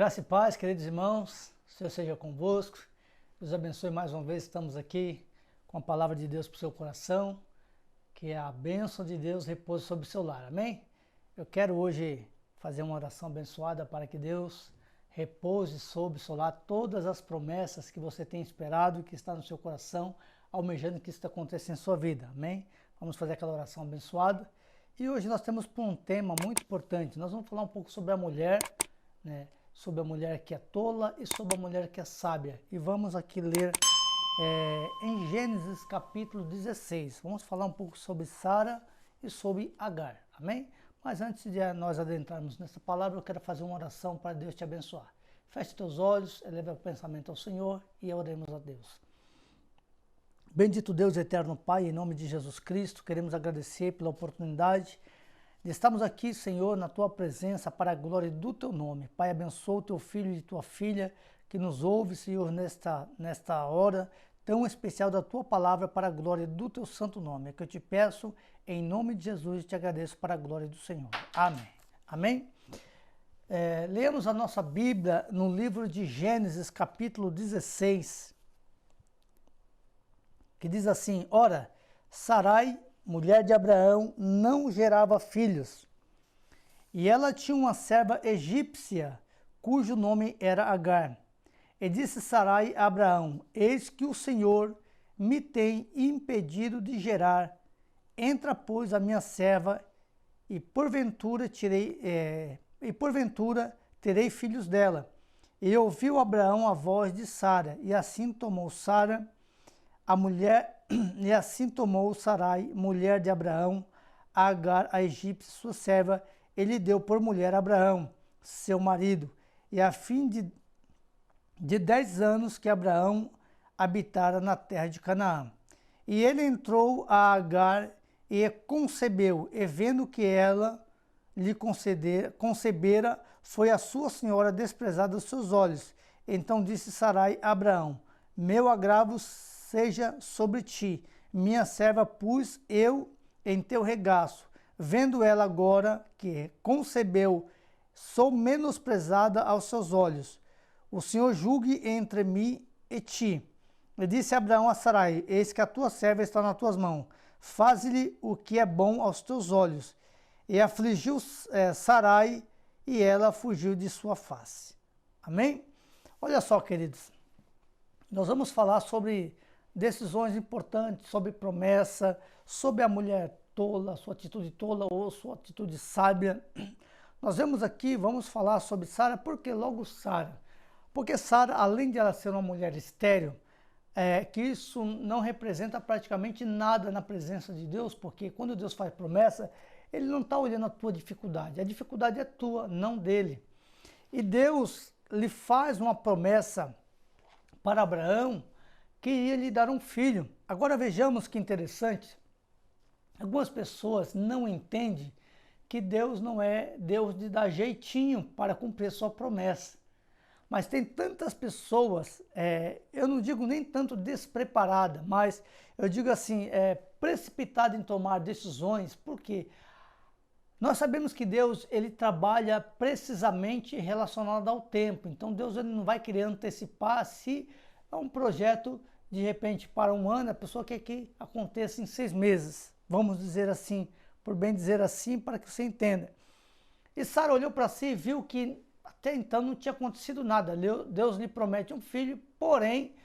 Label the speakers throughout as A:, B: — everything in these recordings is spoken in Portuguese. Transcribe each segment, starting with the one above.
A: Graça e paz, queridos irmãos, o Senhor seja convosco, Deus abençoe mais uma vez, estamos aqui com a palavra de Deus para o seu coração, que a bênção de Deus repouse sobre o seu lar, amém? Eu quero hoje fazer uma oração abençoada para que Deus repouse sobre o seu lar todas as promessas que você tem esperado e que está no seu coração, almejando que isso aconteça em sua vida, amém? Vamos fazer aquela oração abençoada. E hoje nós temos um tema muito importante, nós vamos falar um pouco sobre a mulher, né? Sobre a mulher que é tola e sobre a mulher que é sábia. E vamos aqui ler em Gênesis capítulo 16. Vamos falar um pouco sobre Sara e sobre Agar, amém? Mas antes de nós adentrarmos nessa palavra, eu quero fazer uma oração para Deus te abençoar. Feche teus olhos, eleve o pensamento ao Senhor e oremos a Deus. Bendito Deus, eterno Pai, em nome de Jesus Cristo, queremos agradecer pela oportunidade de estarmos aqui, Senhor, na Tua presença para a glória do Teu nome. Pai, abençoa o Teu filho e Tua filha que nos ouve, Senhor, nesta hora tão especial da Tua palavra para a glória do Teu santo nome. É que eu te peço, em nome de Jesus, e te agradeço para a glória do Senhor. Amém. Amém? Leamos a nossa Bíblia no livro de Gênesis, capítulo 16, que diz assim: Ora, Sarai, mulher de Abraão, não gerava filhos. E ela tinha uma serva egípcia, cujo nome era Agar. E disse Sarai a Abraão: Eis que o Senhor me tem impedido de gerar. Entra, pois, a minha serva, e porventura terei filhos dela. E ouviu Abraão a voz de Sara, e assim tomou Sara, a mulher, e assim tomou Sarai, mulher de Abraão, a Agar, a egípcia, sua serva, e lhe deu por mulher Abraão, seu marido, e a fim de 10 anos que Abraão habitara na terra de Canaã. E ele entrou a Agar e concebeu, e vendo que ela lhe concebera, foi a sua senhora desprezada aos seus olhos. Então disse Sarai a Abraão: Meu agravo seja sobre ti, minha serva pus eu em teu regaço. Vendo ela agora que concebeu, sou menosprezada aos seus olhos. O Senhor julgue entre mim e ti. E disse Abraão a Sarai: Eis que a tua serva está nas tuas mãos. Faze-lhe o que é bom aos teus olhos. E afligiu Sarai, e ela fugiu de sua face. Amém? Olha só, queridos, nós vamos falar sobre decisões importantes, sobre promessa, sobre a mulher tola, sua atitude tola ou sua atitude sábia. Nós vamos falar sobre Sara, porque logo Sara? Porque Sara, além de ela ser uma mulher estéril, que isso não representa praticamente nada na presença de Deus, porque quando Deus faz promessa, Ele não está olhando a tua dificuldade, a dificuldade é tua, não dele. E Deus lhe faz uma promessa para Abraão, que ia lhe dar um filho. Agora vejamos que interessante, algumas pessoas não entendem que Deus não é Deus de dar jeitinho para cumprir sua promessa. Mas tem tantas pessoas, eu não digo nem tanto despreparada, mas eu digo assim, precipitada em tomar decisões, porque nós sabemos que Deus, ele trabalha precisamente relacionado ao tempo. Então Deus, ele não vai querer antecipar se é um projeto de repente para um ano, a pessoa quer que aconteça em 6 meses, vamos dizer assim, por bem dizer assim, para que você entenda. E Sara olhou para si e viu que até então não tinha acontecido nada. Deus lhe promete um filho, porém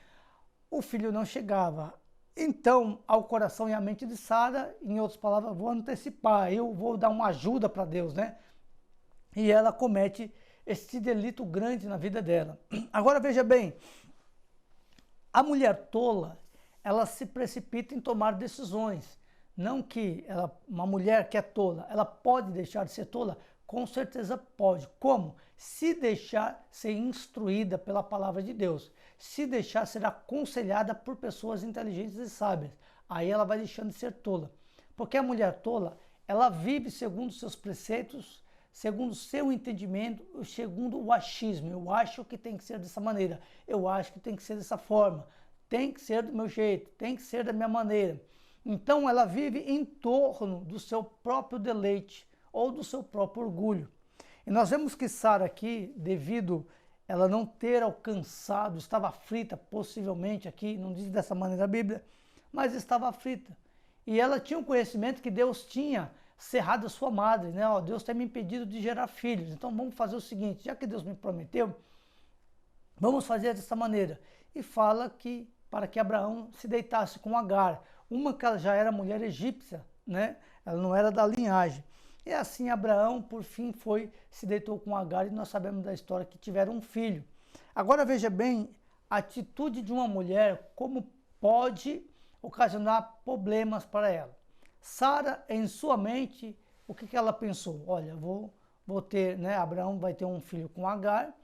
A: o filho não chegava. Então, ao coração e à mente de Sara, em outras palavras, vou antecipar, eu vou dar uma ajuda para Deus, né? E ela comete esse delito grande na vida dela. Agora veja bem, a mulher tola, ela se precipita em tomar decisões. Não que uma mulher que é tola, ela pode deixar de ser tola? Com certeza pode. Como? Se deixar ser instruída pela palavra de Deus. Se deixar ser aconselhada por pessoas inteligentes e sábias. Aí ela vai deixando de ser tola. Porque a mulher tola, ela vive segundo seus preceitos, segundo o seu entendimento, segundo o achismo. Eu acho que tem que ser dessa maneira, eu acho que tem que ser dessa forma, tem que ser do meu jeito, tem que ser da minha maneira. Então ela vive em torno do seu próprio deleite ou do seu próprio orgulho. E nós vemos que Sara aqui, devido ela não ter alcançado, estava aflita, possivelmente aqui, não diz dessa maneira a Bíblia, mas estava aflita. E ela tinha um conhecimento que Deus tinha cerrado a sua madre, né? Ó, Deus tem me impedido de gerar filhos, então vamos fazer o seguinte, já que Deus me prometeu, vamos fazer dessa maneira. E fala que para que Abraão se deitasse com Agar, uma que ela já era mulher egípcia, né? Ela não era da linhagem. E assim Abraão, por fim, se deitou com Agar e nós sabemos da história que tiveram um filho. Agora veja bem, a atitude de uma mulher, como pode ocasionar problemas para ela. Sara, em sua mente, o que ela pensou? Olha, vou ter, né? Abraão vai ter um filho com Agar,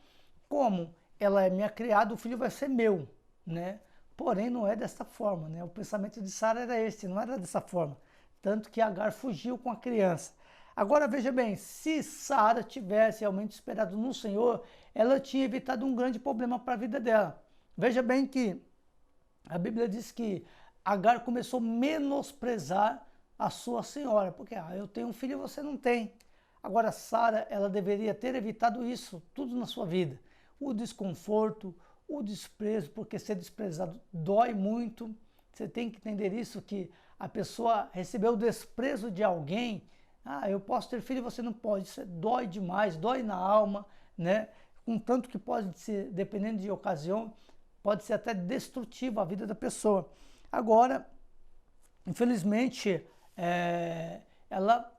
A: como ela é minha criada, o filho vai ser meu, né? Porém, não é dessa forma, né? O pensamento de Sara era esse, não era dessa forma. Tanto que Agar fugiu com a criança. Agora veja bem, se Sara tivesse realmente esperado no Senhor, ela tinha evitado um grande problema para a vida dela. Veja bem que a Bíblia diz que Agar começou a menosprezar a sua senhora, porque eu tenho um filho e você não tem. Agora Sara, ela deveria ter evitado isso tudo na sua vida. O desconforto, o desprezo, porque ser desprezado dói muito. Você tem que entender isso, que a pessoa recebeu o desprezo de alguém. Eu posso ter filho e você não pode. Isso dói demais, dói na alma, né? Com tanto que pode ser, dependendo de ocasião, pode ser até destrutivo a vida da pessoa. Agora, infelizmente, ela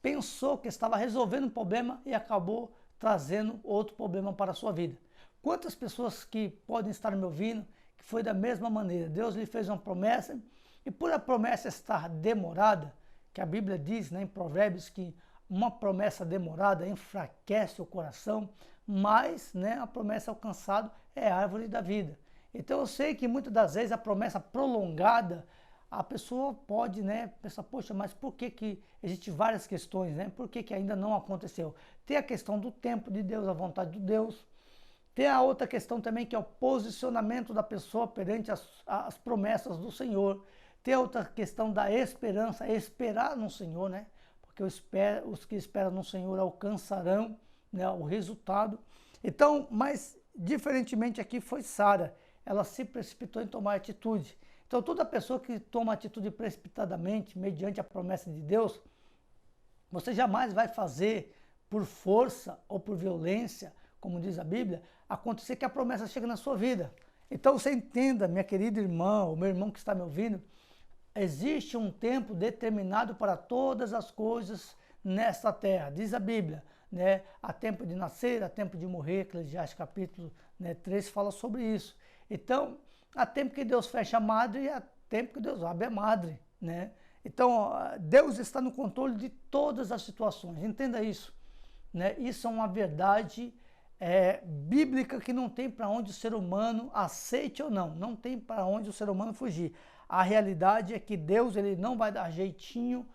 A: pensou que estava resolvendo um problema e acabou trazendo outro problema para a sua vida. Quantas pessoas que podem estar me ouvindo que foi da mesma maneira? Deus lhe fez uma promessa e por a promessa estar demorada, que a Bíblia diz, né, em Provérbios, que uma promessa demorada enfraquece o coração, mas, né, a promessa alcançada é a árvore da vida. Então eu sei que muitas das vezes a promessa prolongada, a pessoa pode, né, pensar, poxa, mas por que existem várias questões, né? Por que ainda não aconteceu? Tem a questão do tempo de Deus, a vontade de Deus. Tem a outra questão também, que é o posicionamento da pessoa perante as promessas do Senhor. Tem a outra questão da esperança, esperar no Senhor, né? Porque os que esperam no Senhor alcançarão, né, o resultado. Então, mas diferentemente aqui foi Sara. Ela se precipitou em tomar atitude. Então, toda pessoa que toma atitude precipitadamente, mediante a promessa de Deus, você jamais vai fazer por força ou por violência, como diz a Bíblia, acontecer que a promessa chegue na sua vida. Então, você entenda, minha querida irmã, ou meu irmão que está me ouvindo, existe um tempo determinado para todas as coisas nesta terra, diz a Bíblia, né? Há tempo de nascer, há tempo de morrer, Eclesiastes capítulo 3 fala sobre isso. Então, há tempo que Deus fecha a madre e há tempo que Deus abre a madre, né? Então, Deus está no controle de todas as situações, entenda isso, né? Isso é uma verdade bíblica que não tem para onde o ser humano aceite ou não tem para onde o ser humano fugir. A realidade é que Deus ele não vai dar jeitinho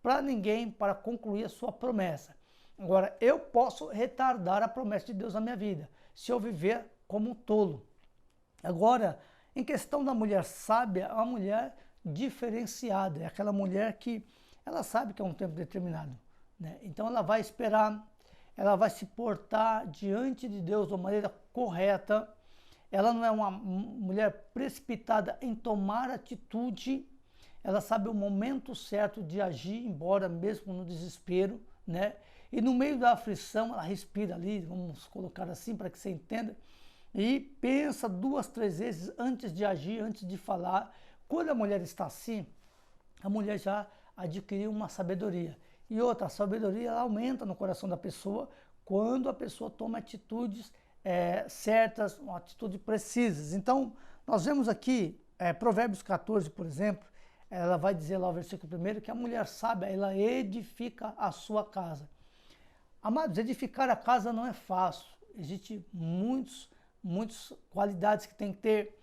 A: para ninguém para concluir a sua promessa. Agora, eu posso retardar a promessa de Deus na minha vida, se eu viver como um tolo. Agora, em questão da mulher sábia, é uma mulher diferenciada, é aquela mulher que ela sabe que é um tempo determinado, né? Então ela vai esperar, ela vai se portar diante de Deus de uma maneira correta. Ela não é uma mulher precipitada em tomar atitude, ela sabe o momento certo de agir, embora mesmo no desespero, né? E no meio da aflição, ela respira ali, vamos colocar assim para que você entenda, e pensa 2, 3 vezes antes de agir, antes de falar. Quando a mulher está assim, a mulher já adquiriu uma sabedoria. E outra, a sabedoria ela aumenta no coração da pessoa quando a pessoa toma atitudes certas, atitudes precisas. Então, nós vemos aqui, Provérbios 14, por exemplo, ela vai dizer lá o versículo 1 que a mulher sábia, ela edifica a sua casa. Amados, edificar a casa não é fácil. Existem muitas qualidades que tem que ter.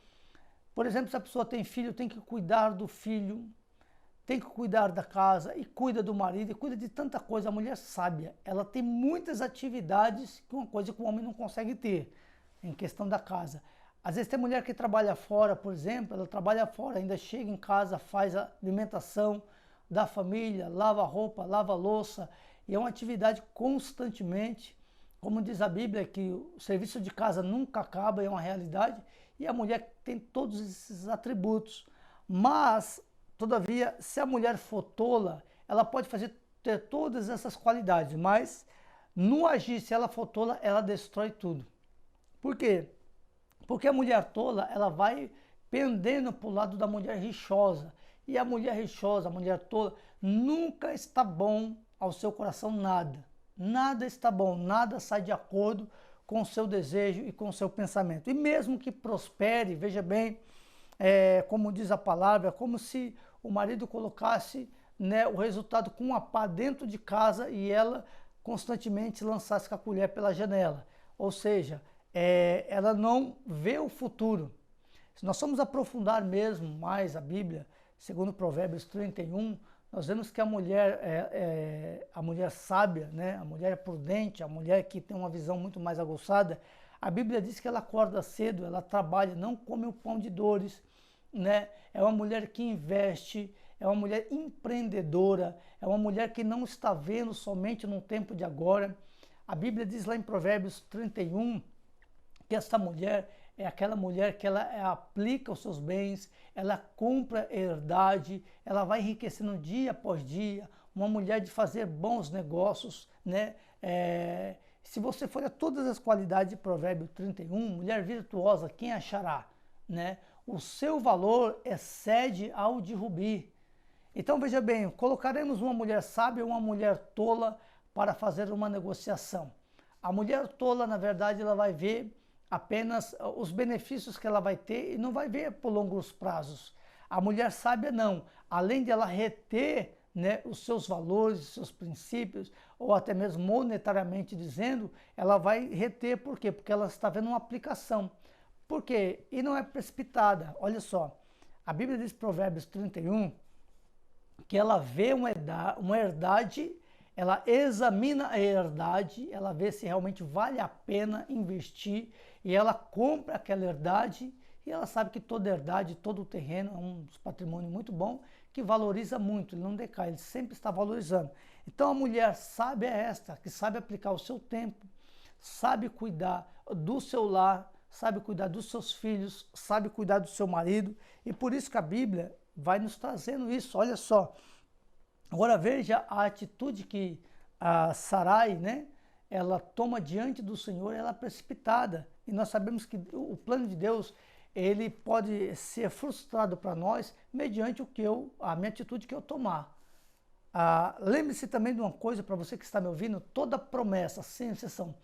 A: Por exemplo, se a pessoa tem filho, tem que cuidar do filho, tem que cuidar da casa, e cuida do marido, e cuida de tanta coisa. A mulher sábia, ela tem muitas atividades, que uma coisa que o homem não consegue ter, em questão da casa. Às vezes tem mulher que trabalha fora, por exemplo, ela trabalha fora, ainda chega em casa, faz a alimentação da família, lava roupa, lava louça, e é uma atividade constantemente. Como diz a Bíblia, que o serviço de casa nunca acaba, é uma realidade, e a mulher tem todos esses atributos. Mas, todavia, se a mulher for tola, ela pode ter todas essas qualidades, mas no agir, se ela for tola, ela destrói tudo. Por quê? Porque a mulher tola, ela vai pendendo para o lado da mulher rixosa. E a mulher rixosa, a mulher tola, nunca está bom ao seu coração nada. Nada está bom, nada sai de acordo com o seu desejo e com o seu pensamento. E mesmo que prospere, veja bem, como diz a palavra, como se o marido colocasse, né, o resultado com uma pá dentro de casa e ela constantemente lançasse com a colher pela janela. Ou seja, ela não vê o futuro. Se nós formos aprofundar mesmo mais a Bíblia, segundo Provérbios 31, nós vemos que a mulher sábia, né? A mulher prudente, a mulher que tem uma visão muito mais aguçada, a Bíblia diz que ela acorda cedo, ela trabalha, não come o pão de dores, né? É uma mulher que investe, é uma mulher empreendedora, é uma mulher que não está vendo somente no tempo de agora. A Bíblia diz lá em Provérbios 31 que essa mulher é aquela mulher que ela aplica os seus bens, ela compra herdade, ela vai enriquecendo dia após dia, uma mulher de fazer bons negócios, né? Se você for a todas as qualidades de Provérbio 31, mulher virtuosa, quem achará, né? O seu valor excede ao de rubi. Então veja bem, colocaremos uma mulher sábia ou uma mulher tola para fazer uma negociação. A mulher tola, na verdade, ela vai ver apenas os benefícios que ela vai ter e não vai ver por longos prazos. A mulher sábia não, além de ela reter, né, os seus valores, os seus princípios, ou até mesmo monetariamente dizendo, ela vai reter, por quê? Porque ela está vendo uma aplicação. Por quê? E não é precipitada. Olha só, a Bíblia diz, Provérbios 31, que ela vê uma herdade, ela examina a herdade, ela vê se realmente vale a pena investir e ela compra aquela herdade e ela sabe que toda herdade, todo o terreno é um patrimônio muito bom que valoriza muito, ele não decai, ele sempre está valorizando. Então a mulher sábia é esta, que sabe aplicar o seu tempo, sabe cuidar do seu lar, sabe cuidar dos seus filhos, sabe cuidar do seu marido e por isso que a Bíblia vai nos trazendo isso, olha só. Agora veja a atitude que a Sarai, né, ela toma diante do Senhor, ela é precipitada. E nós sabemos que o plano de Deus, ele pode ser frustrado para nós mediante a minha atitude que eu tomar. Lembre-se também de uma coisa para você que está me ouvindo, toda promessa, sem exceção,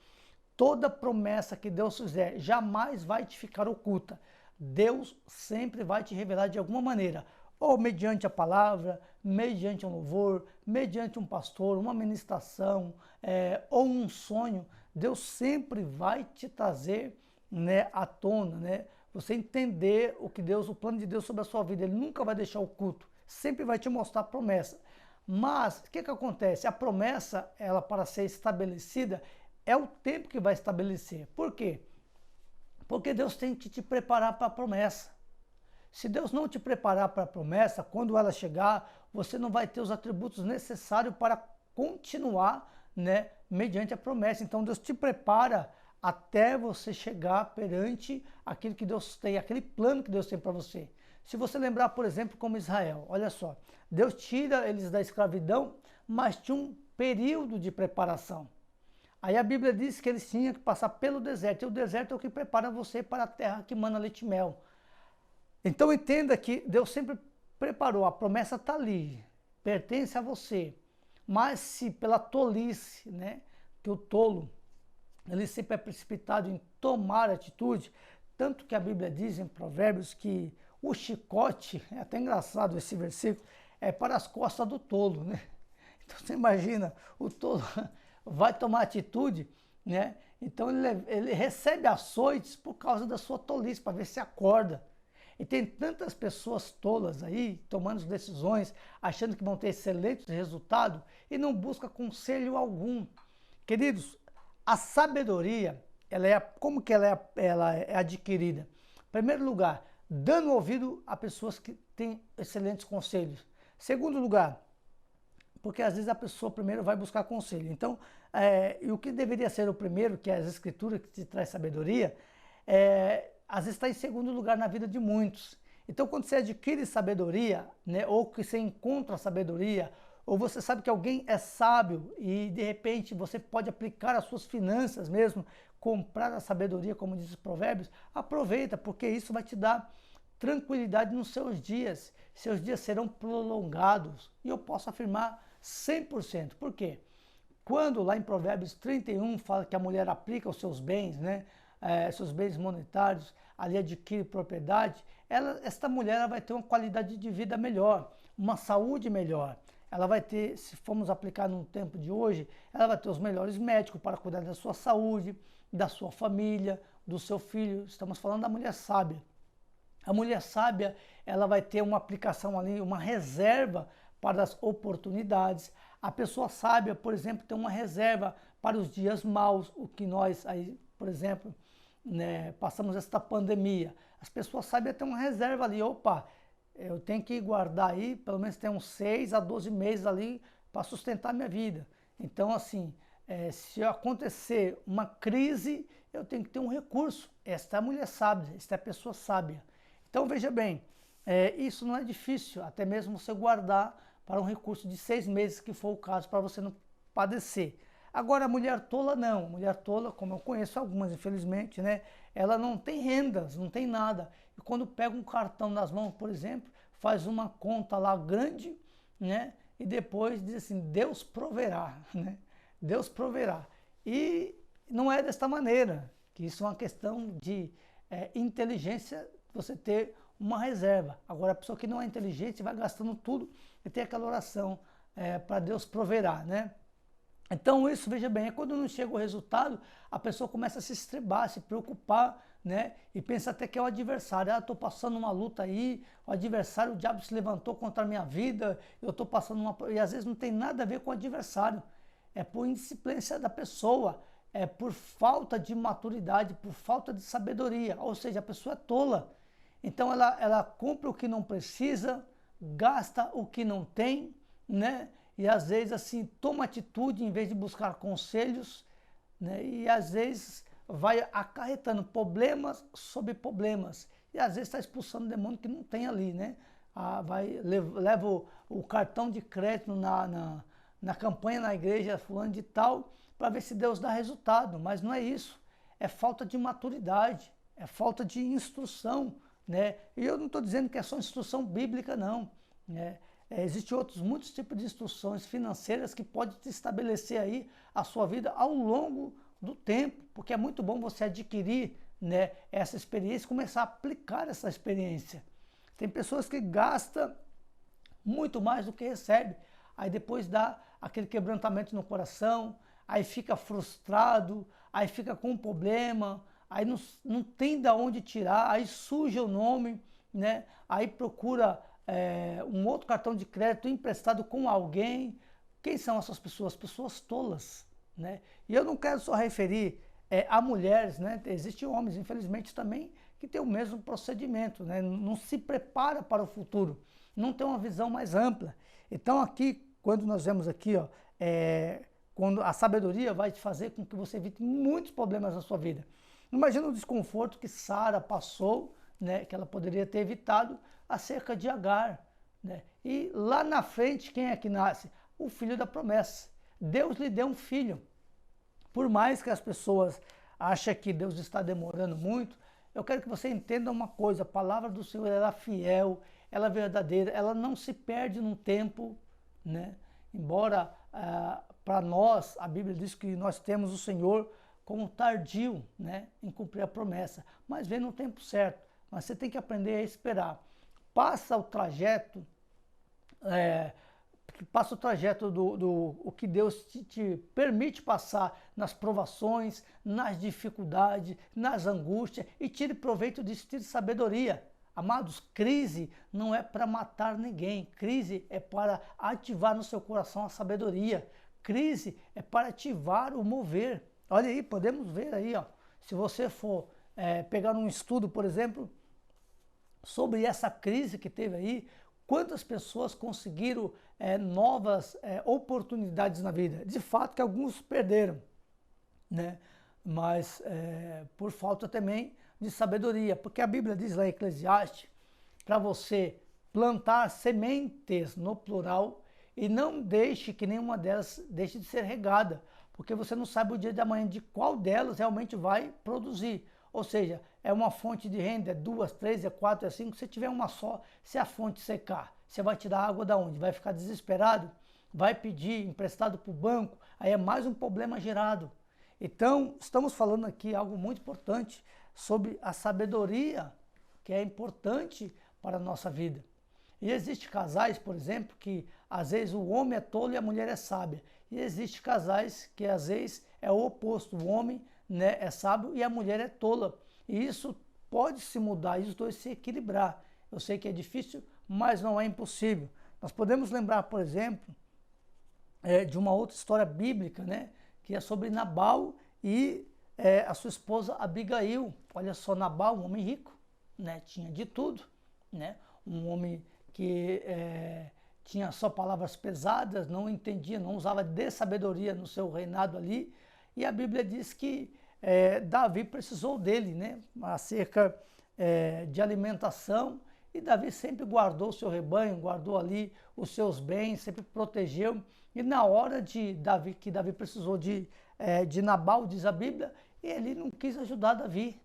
A: toda promessa que Deus fizer jamais vai te ficar oculta. Deus sempre vai te revelar de alguma maneira, ou mediante a palavra, mediante um louvor, mediante um pastor, uma ministração, ou um sonho. Deus sempre vai te trazer, né, à tona, né? Você entender o plano de Deus sobre a sua vida. Ele nunca vai deixar oculto, sempre vai te mostrar a promessa. Mas o que acontece? A promessa, ela para ser estabelecida, é o tempo que vai estabelecer. Por quê? Porque Deus tem que te preparar para a promessa. Se Deus não te preparar para a promessa, quando ela chegar, você não vai ter os atributos necessários para continuar, né, mediante a promessa. Então Deus te prepara até você chegar perante aquilo que Deus tem, aquele plano que Deus tem para você. Se você lembrar, por exemplo, como Israel, olha só, Deus tira eles da escravidão, mas tinha um período de preparação. Aí a Bíblia diz que eles tinham que passar pelo deserto, e o deserto é o que prepara você para a terra que mana leite e mel. Então entenda que Deus sempre preparou, a promessa está ali, pertence a você. Mas se pela tolice, né, que o tolo, ele sempre é precipitado em tomar atitude, tanto que a Bíblia diz em Provérbios que o chicote, é até engraçado esse versículo, é para as costas do tolo, né? Então você imagina, o tolo vai tomar atitude, né? Então ele recebe açoites por causa da sua tolice, para ver se acorda. E tem tantas pessoas tolas aí, tomando decisões, achando que vão ter excelentes resultados e não busca conselho algum. Queridos, a sabedoria, como que ela é adquirida? Em primeiro lugar, dando ouvido a pessoas que têm excelentes conselhos. Segundo lugar, porque às vezes a pessoa primeiro vai buscar conselho. Então, e o que deveria ser o primeiro, que é as escrituras que te traz sabedoria, às vezes está em segundo lugar na vida de muitos. Então, quando você adquire sabedoria, né, ou que você encontra sabedoria, ou você sabe que alguém é sábio e de repente você pode aplicar as suas finanças mesmo, comprar a sabedoria, como diz os provérbios, aproveita, porque isso vai te dar tranquilidade nos seus dias. Seus dias serão prolongados. E eu posso afirmar 100%. Por quê? Quando lá em Provérbios 31 fala que a mulher aplica os seus bens, né, seus bens monetários, ali adquire propriedade, esta mulher ela vai ter uma qualidade de vida melhor, uma saúde melhor. Ela vai ter, se formos aplicar no tempo de hoje, ela vai ter os melhores médicos para cuidar da sua saúde, da sua família, do seu filho. Estamos falando da mulher sábia. A mulher sábia, ela vai ter uma aplicação ali, uma reserva para as oportunidades. A pessoa sábia, por exemplo, tem uma reserva para os dias maus, o que nós aí, por exemplo, né, passamos esta pandemia. As pessoas sábias têm uma reserva ali, opa, eu tenho que guardar aí, pelo menos tem uns 6 a 12 meses ali para sustentar minha vida. Então, assim, se acontecer uma crise, eu tenho que ter um recurso. Esta é a mulher sábia, esta é a pessoa sábia. Então, veja bem, isso não é difícil, até mesmo você guardar para um recurso de 6 meses, que for o caso, para você não padecer. Agora, a mulher tola não. A mulher tola, como eu conheço algumas, infelizmente, né? Ela não tem rendas, não tem nada. E quando pega um cartão nas mãos, por exemplo, faz uma conta lá grande, né? E depois diz assim, Deus proverá, né? Deus proverá. E não é desta maneira, que isso é uma questão de inteligência, você ter uma reserva. Agora, a pessoa que não é inteligente vai gastando tudo e tem aquela oração para Deus proverá, né? Então isso, veja bem, quando não chega o resultado, a pessoa começa a se estrebar, se preocupar, né? E pensa até que é o adversário. Estou passando uma luta aí, o adversário, o diabo se levantou contra a minha vida, eu estou passando uma... E às vezes não tem nada a ver com o adversário. É por indisciplência da pessoa, é por falta de maturidade, por falta de sabedoria. Ou seja, a pessoa é tola. Então ela compra o que não precisa, gasta o que não tem, né? E às vezes assim toma atitude em vez de buscar conselhos, né? E às vezes vai acarretando problemas sobre problemas. E às vezes está expulsando demônio que não tem ali, né? Leva o cartão de crédito na campanha na igreja fulano de tal, para ver se Deus dá resultado. Mas não é isso. É falta de maturidade, é falta de instrução, né? E eu não estou dizendo que é só instrução bíblica, não, né? Existem muitos tipos de instruções financeiras que podem te estabelecer aí a sua vida ao longo do tempo, porque é muito bom você adquirir, né, essa experiência e começar a aplicar essa experiência. Tem pessoas que gastam muito mais do que recebem, aí depois dá aquele quebrantamento no coração, aí fica frustrado, aí fica com um problema, aí não tem de onde tirar, aí suja o nome, né? Aí procura um outro cartão de crédito emprestado com alguém. Quem são essas pessoas? Pessoas tolas, né? E eu não quero só referir a mulheres, né? Existem homens, infelizmente, também que têm o mesmo procedimento, né? Não se prepara para o futuro, não tem uma visão mais ampla. Então aqui, quando nós vemos aqui, ó, quando a sabedoria vai te fazer com que você evite muitos problemas na sua vida. Imagina o desconforto que Sara passou, né, que ela poderia ter evitado acerca de Agar, né? E lá na frente, quem é que nasce? O filho da promessa. Deus lhe deu um filho. Por mais que as pessoas achem que Deus está demorando muito, eu quero que você entenda uma coisa, a palavra do Senhor ela é fiel, ela é verdadeira, ela não se perde no tempo, né? Embora para nós, a Bíblia diz que nós temos o Senhor como tardio, né, em cumprir a promessa, mas vem no tempo certo. Mas você tem que aprender a esperar. Passa o trajeto, o que Deus te permite passar nas provações, nas dificuldades, nas angústias, e tire proveito disso, tire sabedoria. Amados, crise não é para matar ninguém, crise é para ativar no seu coração a sabedoria, crise é para ativar o mover. Olha aí, podemos ver aí, ó, se você for pegar um estudo, por exemplo, sobre essa crise que teve aí, Quantas pessoas conseguiram novas oportunidades na vida? De fato que alguns perderam, né? Mas por falta também de sabedoria, porque a Bíblia diz lá em Eclesiastes, para você plantar sementes no plural e não deixe que nenhuma delas deixe de ser regada, porque você não sabe o dia de amanhã de qual delas realmente vai produzir. Ou seja, é uma fonte de renda, é 2, 3, é 4, é 5, se tiver uma só, se a fonte secar, você vai tirar água da onde? Vai ficar desesperado? Vai pedir emprestado para o banco? Aí é mais um problema gerado. Então, estamos falando aqui algo muito importante sobre a sabedoria, que é importante para a nossa vida. E existem casais, por exemplo, que às vezes o homem é tolo e a mulher é sábia. E existem casais que às vezes é o oposto, o homem, né, é sábio e a mulher é tola. E isso pode se mudar e os dois se equilibrar. Eu sei que é difícil, mas não é impossível. Nós podemos lembrar, por exemplo, de uma outra história bíblica, né, que é sobre Nabal e a sua esposa Abigail. Olha só, Nabal, um homem rico, né, tinha de tudo, né, um homem que tinha só palavras pesadas, não entendia, não usava de sabedoria no seu reinado ali. E a Bíblia diz que Davi precisou dele, né, acerca de alimentação, e Davi sempre guardou o seu rebanho, guardou ali os seus bens, sempre protegeu. E na hora que Davi precisou de Nabal, diz a Bíblia, ele não quis ajudar Davi,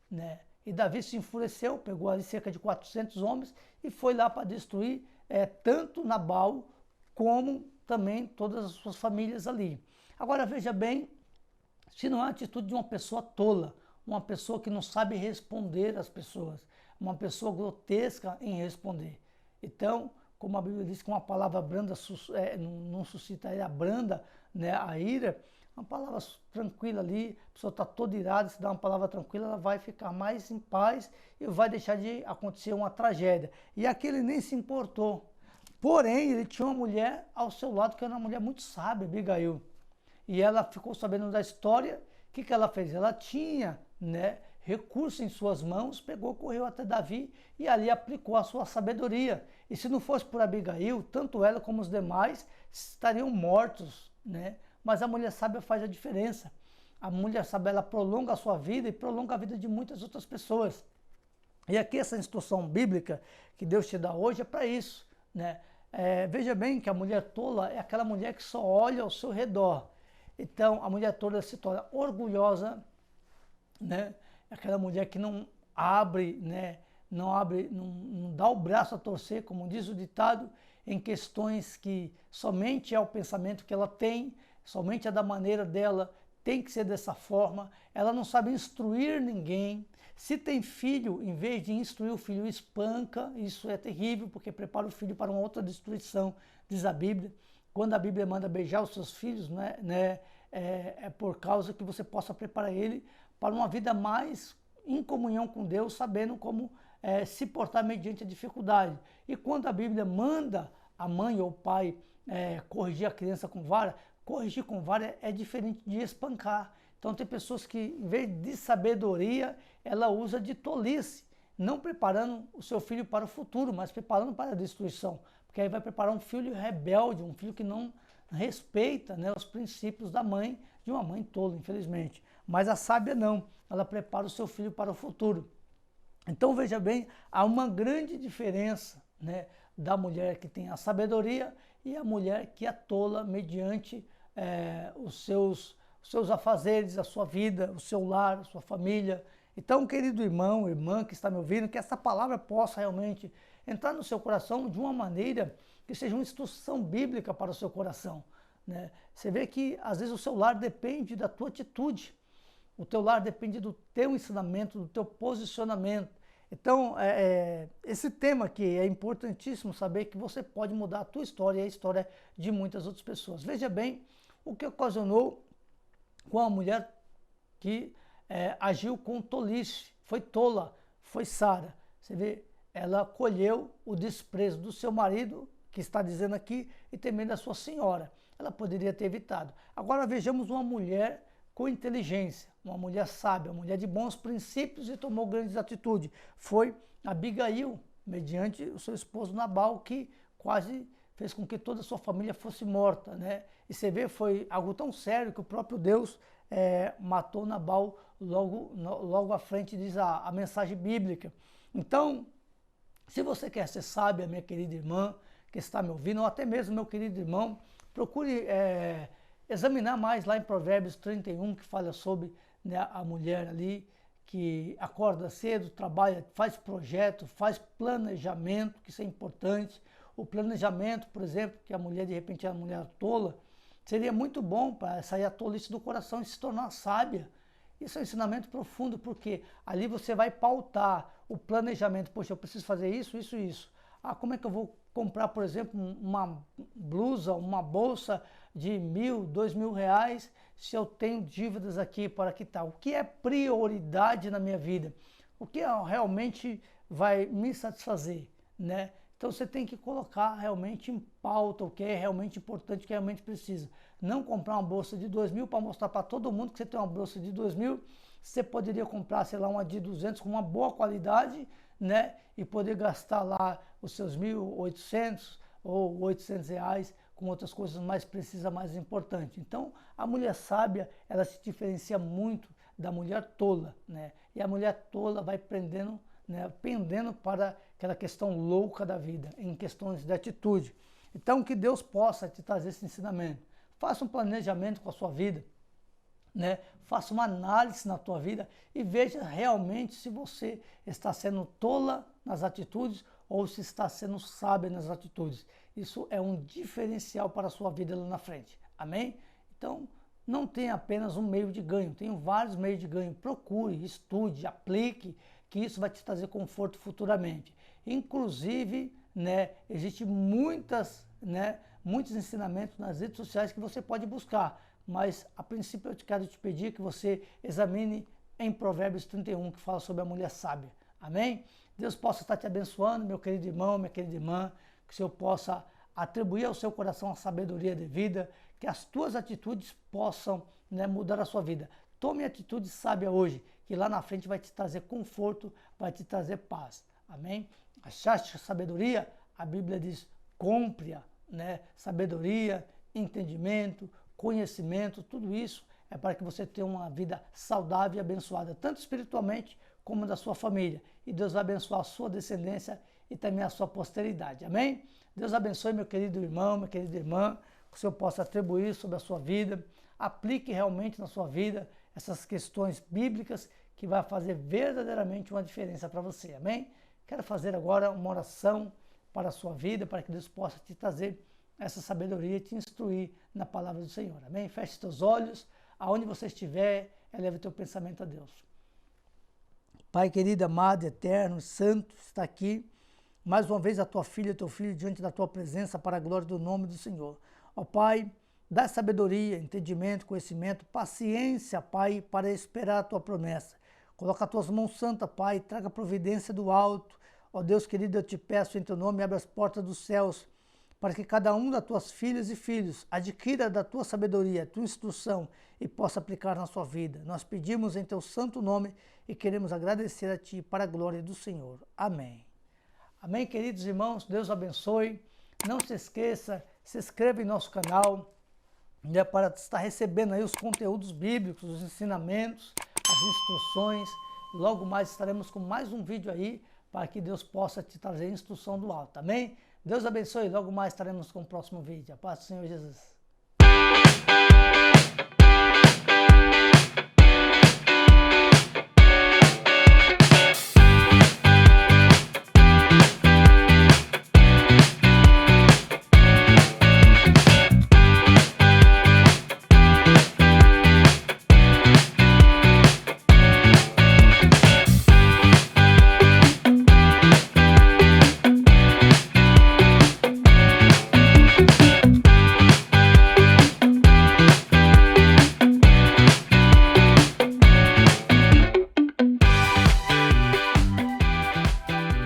A: né? E Davi se enfureceu, pegou ali cerca de 400 homens e foi lá para destruir tanto Nabal como também todas as suas famílias ali. Agora veja bem, se não é a atitude de uma pessoa tola, uma pessoa que não sabe responder às pessoas, uma pessoa grotesca em responder. Então, como a Bíblia diz que uma palavra branda não suscita a branda, né, a ira, uma palavra tranquila ali, a pessoa está toda irada, se dá uma palavra tranquila, ela vai ficar mais em paz e vai deixar de acontecer uma tragédia. E aqui ele nem se importou. Porém, ele tinha uma mulher ao seu lado, que era uma mulher muito sábia, Abigail. E ela ficou sabendo da história, o que ela fez? Ela tinha, né, recurso em suas mãos, pegou, correu até Davi e ali aplicou a sua sabedoria. E se não fosse por Abigail, tanto ela como os demais estariam mortos, né? Mas a mulher sábia faz a diferença. A mulher sábia, ela prolonga a sua vida e prolonga a vida de muitas outras pessoas. E aqui essa instrução bíblica que Deus te dá hoje é para isso, né? Veja bem que a mulher tola é aquela mulher que só olha ao seu redor. Então, a mulher tola se torna orgulhosa, né? É aquela mulher que não abre, né? Não dá o braço a torcer, como diz o ditado, em questões que somente é o pensamento que ela tem, somente é da maneira dela, tem que ser dessa forma. Ela não sabe instruir ninguém. Se tem filho, em vez de instruir o filho, espanca. Isso é terrível, porque prepara o filho para uma outra destruição, diz a Bíblia. Quando a Bíblia manda beijar os seus filhos, né, é por causa que você possa preparar ele para uma vida mais em comunhão com Deus, sabendo como se portar mediante a dificuldade. E quando a Bíblia manda a mãe ou o pai corrigir a criança com vara, corrigir com vara é diferente de espancar. Então tem pessoas que, em vez de sabedoria, ela usa de tolice, não preparando o seu filho para o futuro, mas preparando para a destruição. Porque aí vai preparar um filho rebelde, um filho que não respeita, né, os princípios da mãe, de uma mãe tola, infelizmente. Mas a sábia não, ela prepara o seu filho para o futuro. Então veja bem, há uma grande diferença, né, da mulher que tem a sabedoria e a mulher que é tola mediante os seus afazeres, a sua vida, o seu lar, a sua família. Então, querido irmão, irmã que está me ouvindo, que essa palavra possa realmente entrar no seu coração de uma maneira que seja uma instrução bíblica para o seu coração, né? Você vê que às vezes o seu lar depende da tua atitude, o teu lar depende do teu ensinamento, do teu posicionamento. Então, esse tema aqui é importantíssimo, saber que você pode mudar a tua história e a história de muitas outras pessoas. Veja bem o que ocasionou com a mulher que agiu com tolice, foi tola, foi Sara. Você vê, ela colheu o desprezo do seu marido, que está dizendo aqui, e também da sua senhora. Ela poderia ter evitado. Agora vejamos uma mulher com inteligência, uma mulher sábia, uma mulher de bons princípios e tomou grandes atitudes. Foi Abigail, mediante o seu esposo Nabal, que quase fez com que toda a sua família fosse morta, né? E você vê, foi algo tão sério que o próprio Deus matou Nabal logo à frente, diz a mensagem bíblica. Então, se você quer ser sábia, minha querida irmã, que está me ouvindo, ou até mesmo meu querido irmão, procure examinar mais lá em Provérbios 31, que fala sobre, né, a mulher ali, que acorda cedo, trabalha, faz projeto, faz planejamento, que isso é importante. O planejamento, por exemplo, que a mulher de repente é uma mulher tola, seria muito bom para sair a tolice do coração e se tornar sábia. Isso é um ensinamento profundo, porque ali você vai pautar o planejamento. Poxa, eu preciso fazer isso, isso e isso. Ah, como é que eu vou comprar, por exemplo, uma blusa, uma bolsa de R$1.000, R$2.000, se eu tenho dívidas aqui para quitar? O que é prioridade na minha vida? O que realmente vai me satisfazer, né? Então você tem que colocar realmente em pauta o que é realmente importante, o que realmente precisa. Não comprar uma bolsa de R$2.000 para mostrar para todo mundo que você tem uma bolsa de R$2.000. Você poderia comprar, sei lá, uma de 200 com uma boa qualidade, né? E poder gastar lá os seus 1.800 ou R$800 com outras coisas mais precisas, mais importantes. Então, a mulher sábia, ela se diferencia muito da mulher tola, né? E a mulher tola vai prendendo, né, pendendo para aquela questão louca da vida, em questões de atitude. Então, que Deus possa te trazer esse ensinamento. Faça um planejamento com a sua vida, né? Faça uma análise na tua vida e veja realmente se você está sendo tola nas atitudes ou se está sendo sábia nas atitudes. Isso é um diferencial para a sua vida lá na frente. Amém? Então, não tem apenas um meio de ganho, tem vários meios de ganho. Procure, estude, aplique, que isso vai te trazer conforto futuramente. Inclusive, né, existe muitos ensinamentos nas redes sociais que você pode buscar, mas a princípio eu quero te pedir que você examine em Provérbios 31, que fala sobre a mulher sábia. Amém? Deus possa estar te abençoando, meu querido irmão, minha querida irmã, que o Senhor possa atribuir ao seu coração a sabedoria devida, que as tuas atitudes possam, né, mudar a sua vida. Tome atitude sábia hoje, que lá na frente vai te trazer conforto, vai te trazer paz. Amém? Achaste sabedoria? A Bíblia diz, compre-a, né? Sabedoria, entendimento, conhecimento, tudo isso é para que você tenha uma vida saudável e abençoada, tanto espiritualmente como da sua família. E Deus vai abençoar a sua descendência e também a sua posteridade. Amém? Deus abençoe, meu querido irmão, minha querida irmã, que o Senhor possa atribuir sobre a sua vida. Aplique realmente na sua vida essas questões bíblicas que vai fazer verdadeiramente uma diferença para você. Amém? Quero fazer agora uma oração para a sua vida, para que Deus possa te trazer essa sabedoria e te instruir na palavra do Senhor. Amém? Feche teus olhos, aonde você estiver, eleve teu pensamento a Deus. Pai querido, amado, eterno, santo, está aqui mais uma vez a tua filha e teu filho diante da tua presença para a glória do nome do Senhor. Ó Pai, dá sabedoria, entendimento, conhecimento, paciência, Pai, para esperar a tua promessa. Coloca as tuas mãos santas, Pai, traga providência do alto. Ó Deus querido, eu te peço em teu nome, abre as portas dos céus, para que cada um das tuas filhas e filhos adquira da tua sabedoria, tua instrução e possa aplicar na sua vida. Nós pedimos em teu santo nome e queremos agradecer a ti para a glória do Senhor. Amém. Amém, queridos irmãos, Deus abençoe. Não se esqueça, se inscreva em nosso canal, né, para estar recebendo aí os conteúdos bíblicos, os ensinamentos, as instruções. Logo mais estaremos com mais um vídeo aí, para que Deus possa te trazer instrução do alto. Amém? Deus abençoe. Logo mais estaremos com o próximo vídeo. A paz do Senhor Jesus.